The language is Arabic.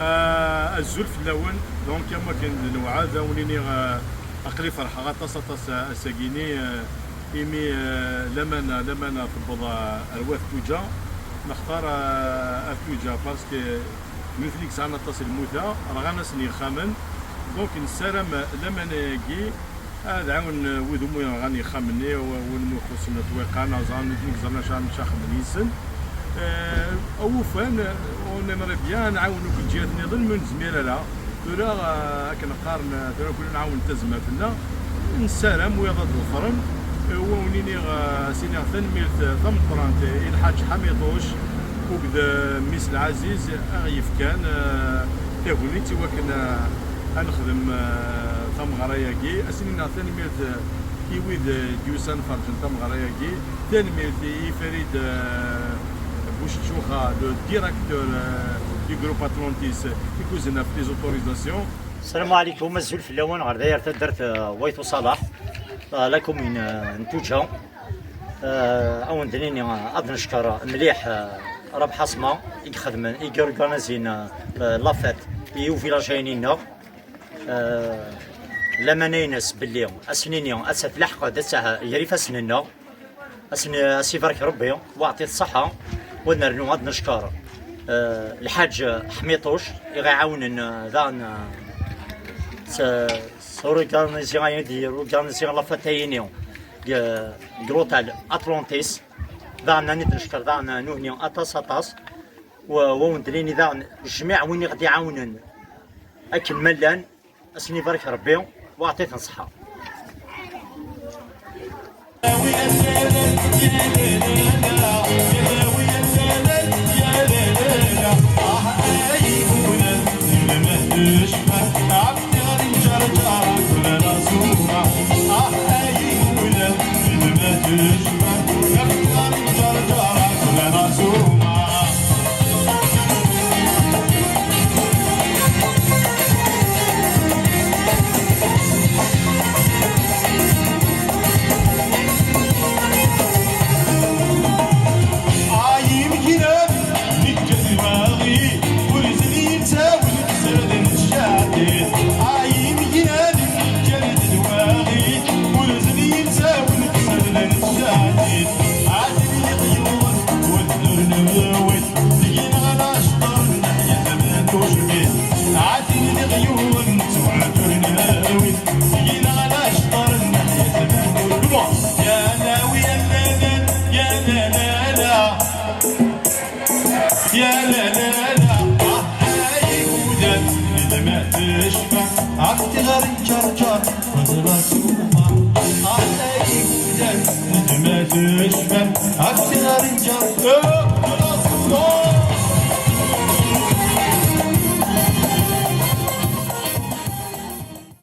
الزول في اللون دونك كما كان نوعا ونيني اقلي فرحه غطاس ساكيني ايمي لمن تبض الواث توجا نختار التوجا باسكو مثليك ساعنا تصل الموتى راه غنسني خامن دونك نسالم لمن هذا عاون وذو غاني خامني ونخصنا تويقانا زان زرنا شاخ بنيسن اوفان ونمر بيان نعاونو كي جات نظن من زميله لا ترى كنقارن ترى كلنا نعاون تزمه فينا نسالم ويا ضد الفرن ونيني سيني ثنميرت ثم طرانت الحاج حميطوش وبدا ميس العزيز غيف كان تاهوني توا كنا نخدم ثم غراياكي اسنينا ثنميرت كيويد ديوسان فرجن ثم غراياكي ثنميرت فريد بوشتشوخا لو ديريكتور دو جروب اتلانتيس كيكوزنا في لي زوتوريزاسيون. السلام عليكم. مسؤول في اللون غير داير درت ويتو صلاح لا كومين نتوجا اون دنيني غادي نشكر مليح راه بحصمه يخدم يورغانيزين لافيت يو فيلاجينينا لما نينس باللي اسنيني اسات لحق دسها يريف اسننا اسي بارك ربي واعطي الصحه ونرنو غادي نشكر الحاج حميطوش يعاوننا ذان سورغانيزيون لافاتينيون جروتال اتلانتيس ذان نشكر ذان نونيون اطاس وندريني ذان الجميع وين غادي يعاونن اكل ملان اسني بارك ربي واعطيت الصحه. يا لا لا لا هاي ودات إذا ما تشفى عقتي غير جرجر وزرا سوما هاي ودات إذا ما تشفى عقتي غير جرجر